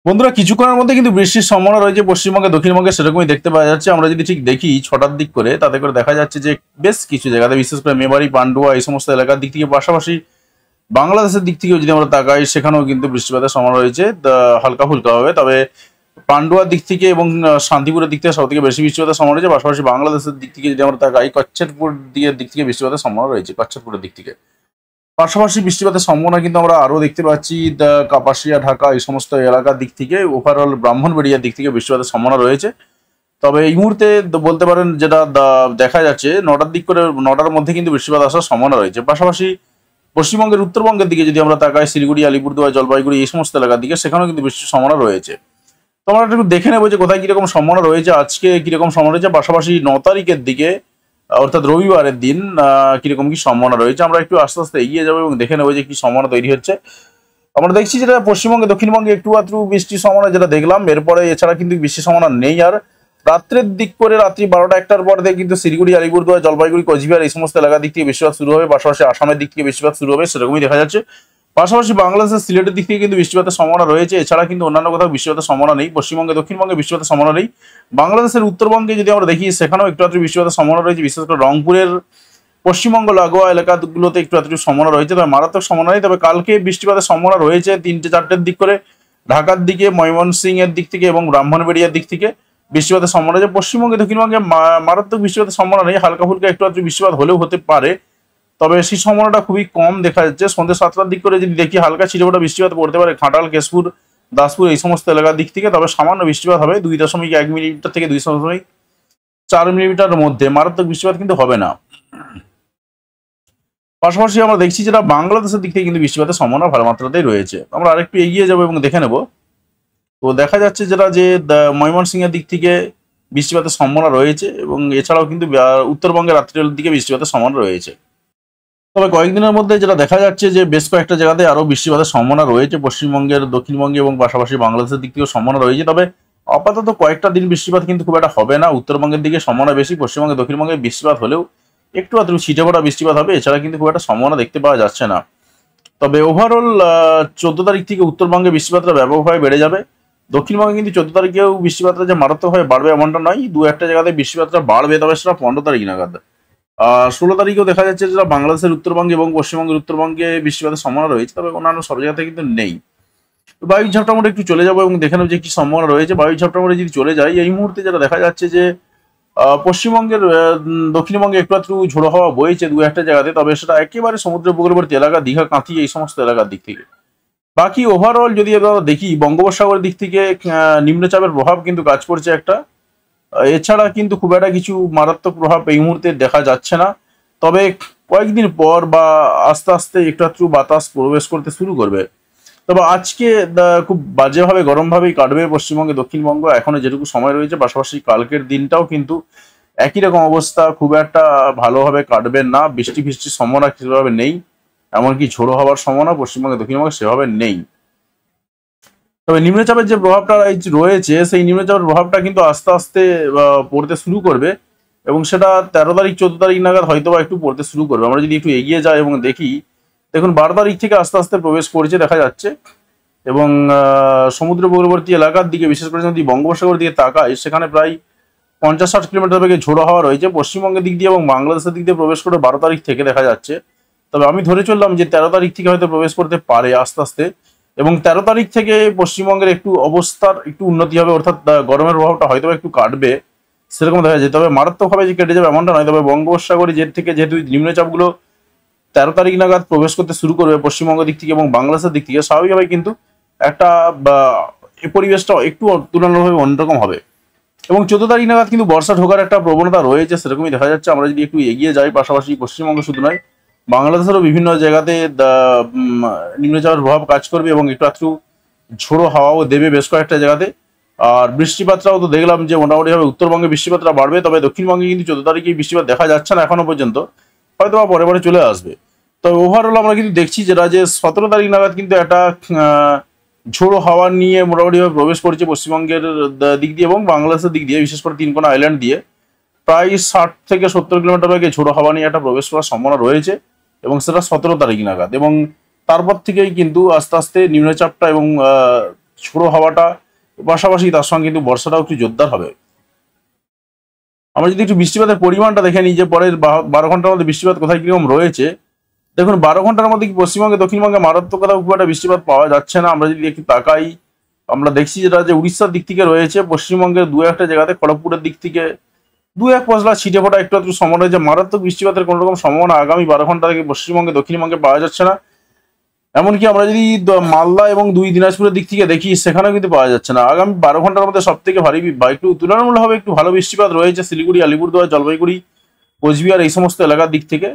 বন্ধুরা কিছুক্ষণের মধ্যে কিন্তু বৃষ্টির সম্ভাবনা রয়েছে পশ্চিমবঙ্গে দক্ষিণবঙ্গে সেরকমই দেখতে পাওয়া যাচ্ছে। আমরা যদি ঠিক দেখি 6টার দিক করে তাতে করে দেখা যাচ্ছে যে বেশ কিছু জায়গাতে বিশেষ করে মেমারি পান্ডুয়া এই সমস্ত এলাকার দিক থেকে পাশাপাশি বাংলাদেশের দিক থেকেও যদি আমরা তাকাই সেখানেও কিন্তু বৃষ্টিপাতের সম্ভাবনা রয়েছে হালকা ফুলকা হবে। তবে পান্ডুয়ার দিক থেকে এবং শান্তিপুরের দিক থেকে সব থেকে বেশি বৃষ্টিপাতের সম্ভাবনা রয়েছে। পাশাপাশি বাংলাদেশের দিক থেকে যদি আমরা তাকাই কচ্ছেরপুর দিক থেকে বৃষ্টিপাতের সম্ভাবনা রয়েছে কচ্ছেরপুরের দিক থেকে। পাশাপাশি বৃষ্টিপাতের সম্ভাবনা কিন্তু আমরা আরো দেখতে পাচ্ছি কাপাসিয়া ঢাকা এই সমস্ত এলাকার দিক থেকে ওভারঅল ব্রাহ্মণবাড়িয়ার দিক থেকে বৃষ্টিপাতের সম্ভাবনা রয়েছে। তবে এই মুহূর্তে বলতে পারেন যেটা দেখা যাচ্ছে 9টার দিক করে 9টার মধ্যে কিন্তু বৃষ্টিপাত আসার সম্ভাবনা রয়েছে। পাশাপাশি পশ্চিমবঙ্গের উত্তরবঙ্গের দিকে যদি আমরা তাকাই শিলিগুড়ি আলিপুরদুয়ার জলপাইগুড়ি এই সমস্ত এলাকার দিকে সেখানেও কিন্তু বৃষ্টির সম্ভাবনা রয়েছে। তো আমরা একটু দেখে নেবো যে কোথায় কিরকম সম্ভাবনা রয়েছে, আজকে কিরকম সম্ভাবনা রয়েছে, পাশাপাশি 9 তারিখের দিকে অর্থাৎ রবিবারের দিন কিরকম কি সম্ভাবনা রয়েছে। আমরা একটু আস্তে আস্তে এগিয়ে যাবো এবং দেখে নেবো যে কি সম্ভাবনা তৈরি হচ্ছে। আমরা দেখছি যেটা পশ্চিমবঙ্গে দক্ষিণবঙ্গে একটু আধটু বৃষ্টির সম্ভাবনা যেটা দেখলাম, এরপরে এছাড়া কিন্তু বৃষ্টির সম্ভাবনা নেই। আর রাত্রের দিক করে রাত্রি 12টা 1টার পর থেকে কিন্তু শিলিগুড়ি আলিপুরদুয়ার জলপাইগুড়ি কোচবিহার এই সমস্ত এলাকার দিক থেকে বৃষ্টিপাত শুরু হবে, পাশাপাশি আসামের দিক থেকে বৃষ্টিপাত শুরু হবে সেরকমই দেখা যাচ্ছে। পাশাপাশি বাংলাদেশের সিলেটের দিক থেকে কিন্তু বৃষ্টিপাতের সম্ভাবনা রয়েছে, এছাড়া কিন্তু অন্যান্য কোথাও বৃষ্টিপাতের সম্ভাবনা নেই। পশ্চিমবঙ্গে দক্ষিণবঙ্গে বৃষ্টিপাতের সম্ভাবনা নেই। বাংলাদেশের উত্তরবঙ্গে যদি আমরা দেখি সেখানেও একটু আধটু বৃষ্টিপাতের সম্ভাবনা রয়েছে, বিশেষ করে রংপুরের পশ্চিমবঙ্গ লাগোয়া এলাকাগুলোতে একটু আধটু সম্ভাবনা রয়েছে, তবে মারাত্মক সম্ভাবনা নেই। তবে কালকে বৃষ্টিপাতের সম্ভাবনা রয়েছে 3টে 4টের দিক করে ঢাকার দিকে, ময়মনসিংহ এর দিক থেকে এবং ব্রাহ্মণবাড়িয়ার দিক থেকে বৃষ্টিপাতের সম্ভাবনা রয়েছে। পশ্চিমবঙ্গে দক্ষিণবঙ্গে মারাত্মক বৃষ্টিপাতের সম্ভাবনা নেই, হালকা ফুলকা একটু আধটু বৃষ্টিপাত হলেও হতে পারে, তবে সেই সম্ভাবনাটা খুবই কম দেখা যাচ্ছে। সন্ধ্যে 7টার দিক করে যদি দেখি হালকা ছিটেফোঁটা বৃষ্টিপাত পড়তে পারে ঘাটাল, কেশপুর, দাসপুর এই সমস্ত এলাকার দিক থেকে, তবে সামান্য বৃষ্টিপাত হবে 2.1 মিলিমিটার থেকে 2.4 মিলিমিটার মধ্যে, মারাত্মক বৃষ্টিপাত কিন্তু হবে না। পাশাপাশি আমরা দেখছি যেটা বাংলাদেশের দিক থেকে কিন্তু বৃষ্টিপাতের সম্ভাবনা ভালো মাত্রাতেই রয়েছে। আমরা আরেকটু এগিয়ে যাবো এবং দেখে নেব। তো দেখা যাচ্ছে যেটা যে ময়মনসিংহের দিক থেকে বৃষ্টিপাতের সম্ভাবনা রয়েছে এবং এছাড়াও কিন্তু উত্তরবঙ্গের রাত্রের দিকে বৃষ্টিপাতের সম্ভাবনা রয়েছে। তবে কয়েকদিনের মধ্যে যেটা দেখা যাচ্ছে যে বেশ কয়েকটা জায়গাতে আরো বৃষ্টিপাতের সম্ভাবনা রয়েছে, পশ্চিমবঙ্গের দক্ষিণবঙ্গে এবং পাশাপাশি বাংলাদেশের দিক থেকেও সম্ভাবনা রয়েছে। তবে আপাতত কয়েকটা দিন বৃষ্টিপাত কিন্তু খুব একটা হবে না, উত্তরবঙ্গের দিকে সম্ভাবনা বেশি, পশ্চিমবঙ্গে দক্ষিণবঙ্গে বৃষ্টিপাত হলেও একটু আধটু ছিটেফোঁটা বৃষ্টিপাত হবে, এছাড়া কিন্তু খুব একটা সম্ভাবনা দেখতে পাওয়া যাচ্ছে না। তবে ওভারঅল 14 তারিখ থেকে উত্তরবঙ্গে বৃষ্টিপাতটা ব্যাপকভাবে বেড়ে যাবে। দক্ষিণবঙ্গে কিন্তু 14 তারিখেও বৃষ্টিপাতটা যে মারাত্মকভাবে বাড়বে এমনটা নয়, 2-1টা জায়গাতে বৃষ্টিপাতটা বাড়বে, তবে সেটা 15 তারিখ নাগাদ। 16 তারিখেও দেখা যাচ্ছে যেটা বাংলাদেশের উত্তরবঙ্গে এবং পশ্চিমবঙ্গের উত্তরবঙ্গে বৃষ্টিপাতের সম্ভাবনা রয়েছে, তবে অন্যান্য সব জায়গাতে কিন্তু নেই। বায়ু ঝাপটা মোড়ে একটু চলে যাবো এবং দেখে নেবো যে কি সম্ভাবনা রয়েছে। বায়ু ঝাপটা মোড়ে যদি চলে যাই এই মুহূর্তে যেটা দেখা যাচ্ছে যে পশ্চিমবঙ্গের দক্ষিণবঙ্গে একটু আধটু ঝোড়ো হাওয়া বইছে 2-1টা জায়গাতে, তবে সেটা একেবারে সমুদ্র উপকূলবর্তী এলাকা দীঘা, কাঁথি এই সমস্ত এলাকার দিক থেকে। বাকি ওভারঅল যদি আমরা দেখি বঙ্গোপসাগরের দিক থেকে নিম্নচাপের প্রভাব কিন্তু কাজ করছে একটা, এছাড়া কিন্তু খুব একটা কিছু মারাত্মক প্রভাব এই মুহূর্তে দেখা যাচ্ছে না। তবে কয়েকদিন পর বা আস্তে আস্তে একটু আধটু বাতাস প্রবেশ করতে শুরু করবে। তবে আজকে খুব বাজেভাবে গরমভাবেই কাটবে পশ্চিমবঙ্গে দক্ষিণবঙ্গ, এখনো যেটুকু সময় রয়েছে। পাশাপাশি কালকের দিনটাও কিন্তু একই রকম অবস্থা, খুব একটা ভালোভাবে কাটবে না, বৃষ্টির সম্ভাবনা সেভাবে নেই, এমনকি ঝোড়ো হওয়ার সম্ভাবনা পশ্চিমবঙ্গে দক্ষিণবঙ্গে সেভাবে নেই। তবে নিম্নচাপের যে প্রভাবটা রয়েছে সেই নিম্নচাপের প্রভাবটা কিন্তু আস্তে আস্তে পড়তে শুরু করবে এবং সেটা 13 তারিখ 14 তারিখ নাগাদ হয়তো বা একটু পড়তে শুরু করবে। আমরা যদি একটু এগিয়ে যাই এবং দেখি, দেখুন 12 তারিখ থেকে আস্তে আস্তে প্রবেশ করছে দেখা যাচ্ছে এবং সমুদ্র উপকূলবর্তী এলাকার দিকে বিশেষ করে যদি বঙ্গোপসাগরের দিকে তাকাই সেখানে প্রায় 50-60 কিলোমিটার বেগে ঝোড়ো হাওয়া রয়েছে পশ্চিমবঙ্গের দিক দিয়ে এবং বাংলাদেশের দিক দিয়ে প্রবেশ করে 12 তারিখ থেকে দেখা যাচ্ছে। তবে আমি ধরে চললাম যে 13 তারিখ থেকে হয়তো প্রবেশ করতে পারে আস্তে আস্তে, এবং 13 তারিখ থেকে পশ্চিমবঙ্গের একটু অবস্থার একটু উন্নতি হবে, অর্থাৎ গরমের প্রভাবটা হয়তো একটু কাটবে সেরকম দেখা যায়। তবে মারাত্মকভাবে যে কেটে যাবে এমনটা নয়। তবে বঙ্গোপসাগরে যেহেতু নিম্নচাপগুলো 13 তারিখ নাগাদ প্রবেশ করতে শুরু করবে পশ্চিমবঙ্গ দিক থেকে এবং বাংলাদেশের দিক থেকে, স্বাভাবিকভাবে কিন্তু একটা এই পরিবেশটা একটু তুলনামূলকভাবে অন্যরকম হবে এবং 14 তারিখ নাগাদ কিন্তু বর্ষা ঢোকার একটা প্রবণতা রয়েছে সেরকমই দেখা যাচ্ছে। আমরা যদি একটু এগিয়ে যাই, পাশাপাশি পশ্চিমবঙ্গ শুধু নয় বাংলাদেশেরও বিভিন্ন জায়গাতে নিম্নচাপের প্রভাব কাজ করবে এবং একটু আধটু ঝোড়ো হাওয়াও দেবে বেশ কয়েকটা জায়গাতে। আর বৃষ্টিপাতটাও তো দেখলাম যে মোটামুটিভাবে উত্তরবঙ্গে বৃষ্টিপাতটা বাড়বে, তবে দক্ষিণবঙ্গে কিন্তু 14 তারিখে বৃষ্টিপাত দেখা যাচ্ছে না এখনো পর্যন্ত, হয়তো বা পরে পরে চলে আসবে। তবে ওভারঅল আমরা কিন্তু দেখছি যেটা যে 17 তারিখ নাগাদ কিন্তু একটা ঝোড়ো হাওয়া নিয়ে মোটামুটিভাবে প্রবেশ করছে পশ্চিমবঙ্গের দিক দিয়ে এবং বাংলাদেশের দিক দিয়ে, বিশেষ করে তিনকোনা আইল্যান্ড দিয়ে প্রায় 60 থেকে 70 কিলোমিটার বেগে ঝোড়ো হাওয়া নিয়ে একটা প্রবেশ করার সম্ভাবনা রয়েছে এবং সেটা 17 তারিখ নাগাদ। এবং তারপর থেকেই কিন্তু আস্তে আস্তে নিম্নচাপটা এবং ঝোড়ো হাওয়াটা, পাশাপাশি তার সঙ্গে কিন্তু বর্ষাটাও একটু জোরদার হবে। আমরা যদি একটু বৃষ্টিপাতের পরিমাণটা দেখে নিই যে পরের 12 ঘন্টার মধ্যে বৃষ্টিপাত কোথায় কিরকম রয়েছে, দেখুন 12 ঘন্টার মধ্যে কি পশ্চিমবঙ্গে দক্ষিণবঙ্গে মারাত্মক কোথাও খুব একটা বৃষ্টিপাত পাওয়া যাচ্ছে না। আমরা যদি একটু তাকাই, আমরা দেখছি যেটা যে উড়িষ্যার দিক থেকে রয়েছে, পশ্চিমবঙ্গের দু একটা জায়গাতে, খড়গপুরের দিক থেকে দু এক পশলা ছিটে ফোটা একটু একটু সম্ভাবনা রয়েছে। মারাত্মক বৃষ্টিপাতের কোনো রকম সম্ভাবনা আগামী 12 ঘন্টা থেকে পশ্চিমবঙ্গে দক্ষিণবঙ্গে পাওয়া যাচ্ছে না। এমনকি আমরা যদি মালদা এবং দিনাজপুরের দিক থেকে দেখি, সেখানেও কিন্তু পাওয়া যাচ্ছে না। আগামী 12 ঘন্টার মধ্যে সব থেকে ভারী বা একটু তুলনামূলকভাবে একটু ভালো বৃষ্টিপাত রয়েছে শিলিগুড়ি, আলিপুরদুয়ার, জলপাইগুড়ি, কোচবিহার এই সমস্ত এলাকার দিক থেকে।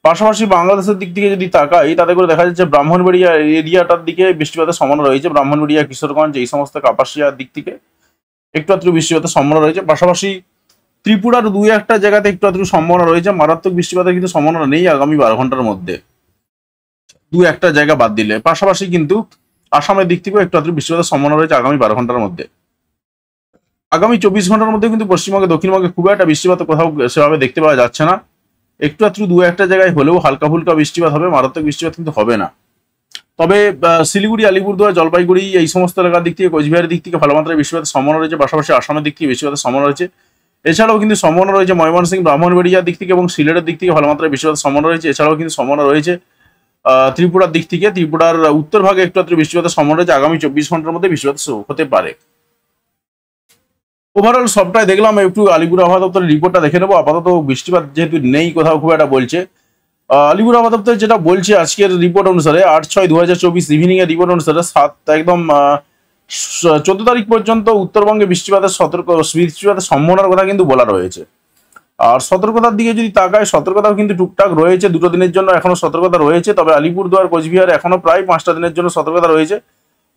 পাশাপাশি বাংলাদেশের দিক থেকে যদি তাকাই, তাতে করে দেখা যাচ্ছে ব্রাহ্মণবাড়িয়া এরিয়াটার দিকে বৃষ্টিপাতের সম্ভাবনা রয়েছে। ব্রাহ্মণবাড়িয়া, কিশোরগঞ্জ এই সমস্ত কাপাসিয়ার দিক থেকে একটু আধটু বৃষ্টিপাতের সম্ভাবনা রয়েছে। পাশাপাশি ত্রিপুরার দু একটা জায়গাতে একটু আধটু সম্ভাবনা রয়েছে। মারাত্মক বৃষ্টিপাতের কিন্তু সম্ভাবনা নেই আগামী 12 ঘন্টার মধ্যে, দু একটা জায়গা বাদ দিলে। পাশাপাশি কিন্তু আসামের দিক থেকেও একটু আধটু বৃষ্টিপাতের সম্ভাবনা রয়েছে আগামী 12 ঘন্টার মধ্যে। আগামী 24 ঘন্টার মধ্যে কিন্তু পশ্চিমবঙ্গে দক্ষিণবঙ্গে খুব একটা বৃষ্টিপাত কোথাও সেভাবে দেখতে পাওয়া যাচ্ছে না। একটু আধটু দু একটা জায়গায় হলেও হালকা ফুলকা বৃষ্টিপাত হবে, মারাত্মক বৃষ্টিপাত কিন্তু হবে না। তবে শিলিগুড়ি, আলিপুরদুয়ার, জলপাইগুড়ি এই সমস্ত এলাকার দিক থেকে, কোচবিহারের দিক থেকে ভালো মাত্রায় বৃষ্টিপাতের সম্ভাবনা রয়েছে। পাশাপাশি আসামের দিক থেকে বৃষ্টিপাতের সম্ভাবনা রয়েছে। এছাড়াও কিন্তু সম্ভাবনা রয়েছে ময়মনসিংহ, ব্রাহ্মণবাড়িয়ার দিক থেকে এবং সিলেটের দিক থেকে ভালো মাত্রায় বৃষ্টিপাতের সম্ভাবনা রয়েছে। এছাড়াও কিন্তু সম্ভাবনা রয়েছে ত্রিপুরার দিক থেকে, ত্রিপুরার উত্তর ভাগে একটু আধটু বৃষ্টিপাতের সম্ভাবনা রয়েছে। আগামী 24 ঘন্টার মধ্যে বৃষ্টিপাত হতে পারে। ওভারঅল সবটাই দেখলাম। একটু আলিপুর আবহাওয়া দপ্তরের রিপোর্টটা দেখে নেবো। আপাতত বৃষ্টিপাত যেহেতু নেই কোথাও খুব একটা বলছে, আলিপুর আবহাওয়া দপ্তর যেটা বলছে আজকের রিপোর্ট অনুসারে, 8/6/2024 ইভিনিং এর রিপোর্ট অনুসারে 14 তারিখ পর্যন্ত উত্তরবঙ্গে বৃষ্টিপাতের সম্ভাবনার কথা কিন্তু বলা রয়েছে। আর সতর্কতার দিকে যদি তাকায়, সতর্কতাও কিন্তু টুকটাক রয়েছে। দুটো দিনের জন্য এখনো সতর্কতা রয়েছে। তবে আলিপুরদুয়ার, কোচবিহার এখনো প্রায় 5টা দিনের জন্য সতর্কতা রয়েছে।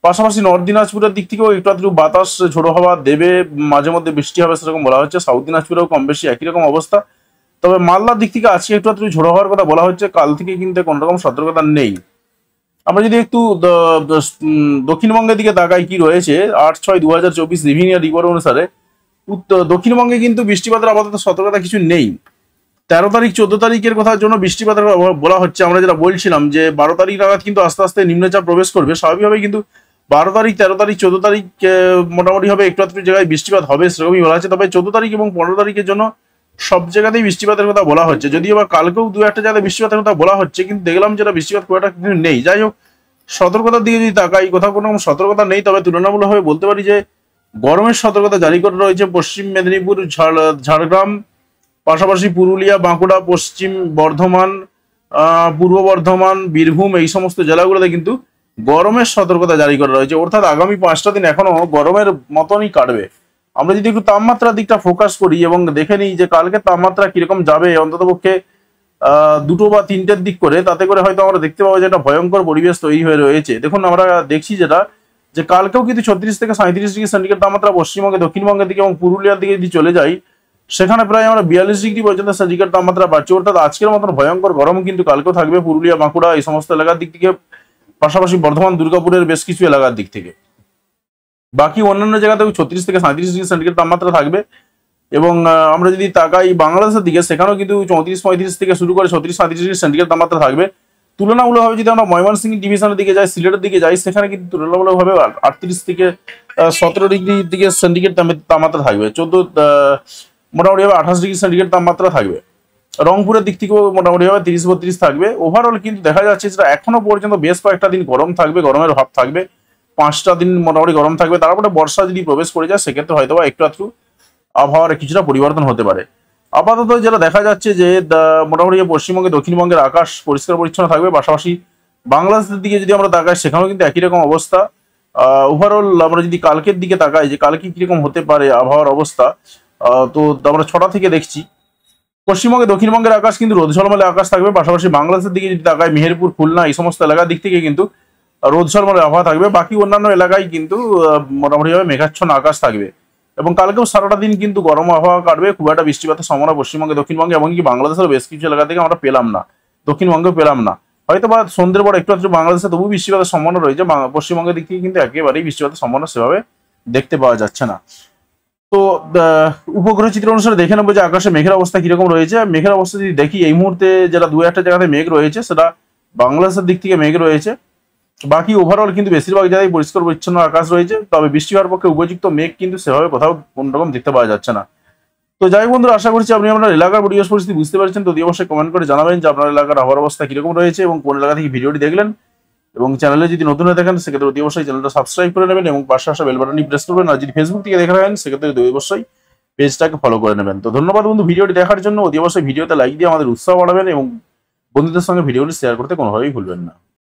পাশাপাশি নর্থ দিনাজপুরের দিক থেকেও একটু আধটু বাতাস ঝোড়ো হাওয়া দেবে, মাঝে মধ্যে বৃষ্টি হবে সেরকম বলা হচ্ছে। সাউথ দিনাজপুরেও কম বেশি একই রকম অবস্থা। তবে মালদার দিক থেকে আজকে একটু আধটু ঝোড়ো হওয়ার কথা বলা হচ্ছে। কাল থেকে কিন্তু কোনো রকম সতর্কতা নেই। আমরা যদি একটু দক্ষিণবঙ্গের দিকে তাকাই কি রয়েছে, 8/6/2024 ইভিনিং এর রিপোর্ট অনুসারে দক্ষিণবঙ্গে কিন্তু বৃষ্টিপাতের আপাতত সতর্কতা কিছু নেই। 13 তারিখ 14 তারিখের কথার জন্য বৃষ্টিপাতের বলা হচ্ছে। আমরা যেটা বলছিলাম যে 12 তারিখ নাগাদ কিন্তু আস্তে আস্তে নিম্নচাপ প্রবেশ করবে স্বাভাবিকভাবে, কিন্তু 12 তারিখ, 13 তারিখ, 14 তারিখ মোটামুটি হবে একটু আধটু জায়গায় বৃষ্টিপাত হবে সেরকমই বলা হচ্ছে। তবে 14 তারিখ এবং 15 তারিখের জন্য সব জায়গাতেই বৃষ্টিপাতের কথা বলা হচ্ছে। যদিও বা কালকেও দু একটা জায়গায় বৃষ্টিপাতের কথা বলা হচ্ছে, কিন্তু দেখলাম যেটা বৃষ্টিপাত খুব একটা কিছু নেই। যাই হোক, সতর্কতার দিকে যদি তাকাই, কোথাও কোনো সতর্কতা নেই। তবে তুলনামূলকভাবে বলতে পারি যে গরমের সতর্কতা জারি করা রয়েছে পশ্চিম মেদিনীপুর, ঝাড়গ্রাম, পাশাপাশি পুরুলিয়া, বাঁকুড়া, পশ্চিম বর্ধমান, পূর্ব বর্ধমান, বীরভূম এই সমস্ত জেলাগুলোতে কিন্তু গরমের সতর্কতা জারি করা রয়েছে। অর্থাৎ আগামী 5টা দিন এখনো গরমের মতনই কাটবে। আমরা যদি একটু তাপমাত্রার দিকটা ফোকাস করি এবং দেখে নিই যে কালকে তাপমাত্রা কিরকম যাবে, অন্ততপক্ষে 2টো বা 3টের দিক করে, তাতে করে হয়তো আমরা দেখতে পাবো যে একটা ভয়ঙ্কর পরিবেশ তৈরি হয়ে রয়েছে। দেখুন, আমরা দেখছি যেটা যে কালকেও কিন্তু 36 থেকে 37 ডিগ্রি সেন্টিগ্রেড তাপমাত্রা পশ্চিমবঙ্গে, দক্ষিণবঙ্গের দিকে এবং পুরুলিয়ার দিকে যদি চলে যাই, সেখানে প্রায় আমরা 42 ডিগ্রি পর্যন্ত সেন্টিগ্রেড তাপমাত্রা পাচ্ছি। অর্থাৎ আজকের মতন ভয়ঙ্কর গরম কিন্তু কালকেও থাকবে পুরুলিয়া, বাঁকুড়া এই সমস্ত এলাকার দিক থেকে, পাশাপাশি বর্ধমান, দুর্গাপুরের বেশ কিছু এলাকার দিক থেকে। বাকি অন্যান্য জায়গাতেও 36 থেকে 37 ডিগ্রি সেন্টিগ্রেড তাপমাত্রা থাকবে। এবং আমরা যদি তাকাই বাংলাদেশের দিকে, সেখানেও কিন্তু 34-35 থেকে শুরু করে 36-37 ডিগ্রি সেন্টিগ্রেড তাপমাত্রা থাকবে। তুলনামূলকভাবে যদি আমরা ময়মনসিংহ ডিভিশনের দিকে যাই, সিলেটের দিকে যাই, সেখানে কিন্তু তুলনামূলকভাবে 38 থেকে 17 ডিগ্রি দিকে সেন্টিগ্রেড তাপমাত্রা থাকবে। মোটামুটি হবে 28 ডিগ্রি সেন্টিগ্রেড তাপমাত্রা থাকবে। রংপুরের দিক থেকেও মোটামুটি হবে 30-32 থাকবে। ওভারঅল কিন্তু দেখা যাচ্ছে যেটা এখনো পর্যন্ত বেশ কয়েকটা দিন গরম থাকবে, গরমের ভাব থাকবে। 5টা দিন মোটামুটি গরম থাকবে। তারপরে বর্ষা যদি প্রবেশ করে যায়, সেক্ষেত্রে হয়তো বা একটু আধটু আবহাওয়ার কিছুটা পরিবর্তন হতে পারে। আপাতত যেটা দেখা যাচ্ছে যে মোটামুটি পশ্চিমবঙ্গে, দক্ষিণবঙ্গের আকাশ পরিষ্কার পরিচ্ছন্ন থাকবে। পাশাপাশি বাংলাদেশের দিকে যদি আমরা তাকাই, সেখানেও কিন্তু একই রকম অবস্থা। ওভারঅল আমরা যদি কালকের দিকে তাকাই যে কালকে কিরকম হতে পারে আবহাওয়ার অবস্থা, তো আমরা 6টা থেকে দেখছি পশ্চিমবঙ্গে, দক্ষিণবঙ্গের আকাশ কিন্তু রোদ ঝলমলে আকাশ থাকবে। পাশাপাশি বাংলাদেশের দিকে যদি তাকাই, মেহেরপুর, খুলনা এই সমস্ত এলাকার দিক থেকে কিন্তু রোদ ঝলমলে আবহাওয়া থাকবে। বাকি অন্যান্য এলাকায় কিন্তু মোটামুটিভাবে মেঘাচ্ছন্ন আকাশ থাকবে। এবং কালকেও সারাটা দিন কিন্তু গরম আবহাওয়া কাটবে। খুব একটা বৃষ্টিপাতের সম্ভাবনা পশ্চিমবঙ্গে, দক্ষিণবঙ্গে এমনকি বাংলাদেশের বেশ কিছু এলাকা থেকে আমরা পেলাম না, দক্ষিণবঙ্গেও পেলাম না। হয়তো বা সন্ধ্যের পর একটু আধটু বাংলাদেশে তবু বৃষ্টিপাতের সম্ভাবনা রয়েছে। পশ্চিমবঙ্গের দিক থেকে কিন্তু একেবারেই বৃষ্টিপাতের সম্ভাবনা সেভাবে দেখতে পাওয়া যাচ্ছে না। তো উপগ্রহ চিত্র অনুসারে দেখে নেবো যে আকাশে মেঘের অবস্থা কিরকম রয়েছে। মেঘের অবস্থা যদি দেখি, এই মুহূর্তে যেটা দু একটা জায়গাতে মেঘ রয়েছে, সেটা বাংলাদেশের দিক থেকে মেঘ রয়েছে। বাকি ওভারঅল কিন্তু বেশিরভাগ জায়গায় পরিষ্কার পরিচ্ছন্ন আকাশ রয়েছে, তবে বৃষ্টি হওয়ার পক্ষে উপযুক্ত মেঘ কিন্তু সেভাবে কোথাও কোন রকম দেখতে পাওয়া যাচ্ছে না। তো যাই হোক বন্ধুরা, আশা করছি আপনি আপনার এলাকার পরিবেশ পরিস্থিতি বুঝতে পারছেন। তো অবশ্যই কমেন্ট করে জানাবেন যে আপনার এলাকার আবহাওয়ার অবস্থা কিরকম রয়েছে এবং কোন এলাকা থেকে ভিডিওটি দেখলেন। এবং চ্যানেলে যদি নতুন হয়ে থাকেন সেক্ষেত্রে অতি অবশ্যই চ্যানেলটা সাবস্ক্রাইব করে নেবেন এবং পাশে আসা বেল বাটনটি প্রেস করবেন। আর যদি ফেসবুক থেকে দেখে থাকেন সেক্ষেত্রে অতি অবশ্যই পেজটাকে ফলো করে নেবেন। তো ধন্যবাদ বন্ধু ভিডিওটি দেখার জন্য। অতি অবশ্যই ভিডিওতে লাইক দিয়ে আমাদের উৎসাহ বাড়াবেন এবং বন্ধুদের সঙ্গে ভিডিওটি শেয়ার করতে কোনোভাবেই ভুলবেন না।